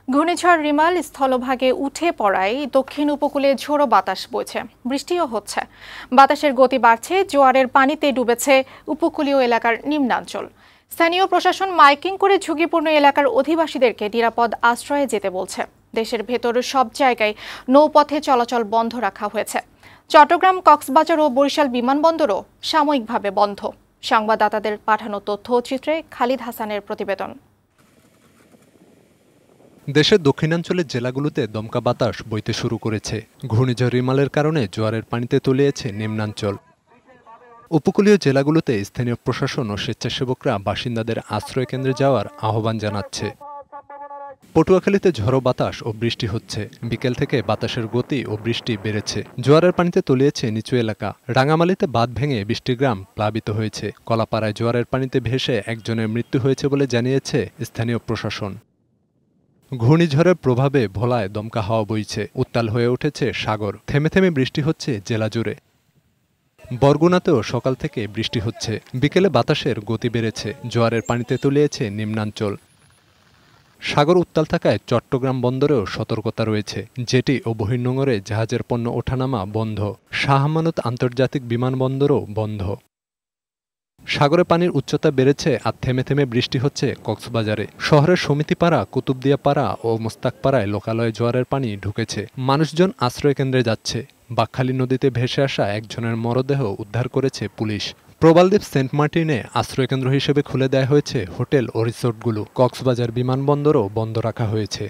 ঘূর্ণিঝড় রিমাল স্থলভাগে উঠে পড়ায় দক্ষিণ উপকূলে ঝোড়ো বাতাস বইছে, বৃষ্টিও হচ্ছে। বাতাসের গতি বাড়ছে, জোয়ারের পানিতে ডুবেছে উপকূলীয় এলাকার নিম্নাঞ্চল। স্থানীয় প্রশাসন মাইকিং করে ঝুঁকিপূর্ণ এলাকার অধিবাসীদেরকে নিরাপদ আশ্রয়ে যেতে বলছে। দেশের ভেতর সব জায়গায় নৌপথে চলাচল বন্ধ রাখা হয়েছে। চট্টগ্রাম, কক্সবাজার ও বরিশাল বিমানবন্দরও সাময়িকভাবে বন্ধ। সংবাদদাতাদের পাঠানো তথ্য ও চিত্রে খালিদ হাসানের প্রতিবেদন। দেশের দক্ষিণাঞ্চলের জেলাগুলোতে দমকা বাতাস বইতে শুরু করেছে। ঘূর্ণিঝড় রিমালের কারণে জোয়ারের পানিতে তলিয়েছে নিম্নাঞ্চল। উপকূলীয় জেলাগুলোতে স্থানীয় প্রশাসন ও স্বেচ্ছাসেবকরা বাসিন্দাদের আশ্রয় কেন্দ্রে যাওয়ার আহ্বান জানাচ্ছে। পটুয়াখালীতে ঝড়ো বাতাস ও বৃষ্টি হচ্ছে। বিকেল থেকে বাতাসের গতি ও বৃষ্টি বেড়েছে। জোয়ারের পানিতে তলিয়েছে নিচু এলাকা। রাঙামালিতে বাঁধ ভেঙে 20টি গ্রাম প্লাবিত হয়েছে। কলাপাড়ায় জোয়ারের পানিতে ভেসে একজনের মৃত্যু হয়েছে বলে জানিয়েছে স্থানীয় প্রশাসন। ঘূর্ণিঝড়ের প্রভাবে ভোলায় দমকা হাওয়া বইছে। উত্তাল হয়ে উঠেছে সাগর। থেমে থেমে বৃষ্টি হচ্ছে জেলা জুড়ে। বরগুনাতেও সকাল থেকে বৃষ্টি হচ্ছে। বিকেলে বাতাসের গতি বেড়েছে। জোয়ারের পানিতে তলিয়েছে নিম্নাঞ্চল। সাগর উত্তাল থাকায় চট্টগ্রাম বন্দরেও সতর্কতা রয়েছে। জেটি ও বহির্নোঙরে জাহাজের পণ্য ওঠানামা বন্ধ। শাহ আমানত আন্তর্জাতিক বিমানবন্দরও বন্ধ। সাগরে পানির উচ্চতা বেড়েছে আর থেমে থেমে বৃষ্টি হচ্ছে কক্সবাজারে। শহরের সমিতিপাড়া, কুতুবদিয়াপাড়া ও মোস্তাকপাড়ায় লোকালয়ে জোয়ারের পানি ঢুকেছে। মানুষজন আশ্রয় কেন্দ্রে যাচ্ছে। বাকখালী নদীতে ভেসে আসা একজনের মরদেহ উদ্ধার করেছে পুলিশ। প্রবালদ্বীপ সেন্ট মার্টিনে আশ্রয়কেন্দ্র হিসেবে খুলে দেওয়া হয়েছে হোটেল ও রিসোর্টগুলো। কক্সবাজার বিমানবন্দরও বন্ধ রাখা হয়েছে।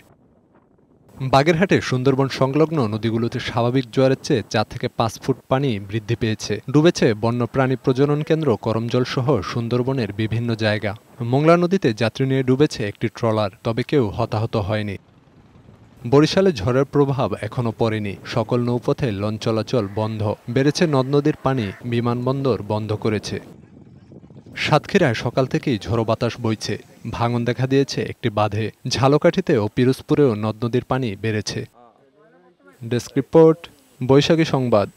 বাগেরহাটে সুন্দরবন সংলগ্ন নদীগুলোতে স্বাভাবিক জোয়ারের চেয়ে 4 থেকে 5 ফুট পানি বৃদ্ধি পেয়েছে। ডুবেছে বন্যপ্রাণী প্রজনন কেন্দ্র করমজল সহ সুন্দরবনের বিভিন্ন জায়গা। মোংলা নদীতে যাত্রী নিয়ে ডুবেছে একটি ট্রলার, তবে কেউ হতাহত হয়নি। বরিশালে ঝড়ের প্রভাব এখনও পড়েনি। সকল নৌপথে লঞ্চ চলাচল বন্ধ। বেড়েছে নদ নদীর পানি, বিমানবন্দর বন্ধ করেছে। সাতক্ষীরায় সকাল থেকেই ঝড়ো বাতাস বইছে। ভাঙন দেখা দিয়েছে একটি বাঁধে। ঝালকাঠিতে ও পিরোজপুরেও নদ নদীর পানি বেড়েছে। ডেস্ক রিপোর্ট, বৈশাখী সংবাদ।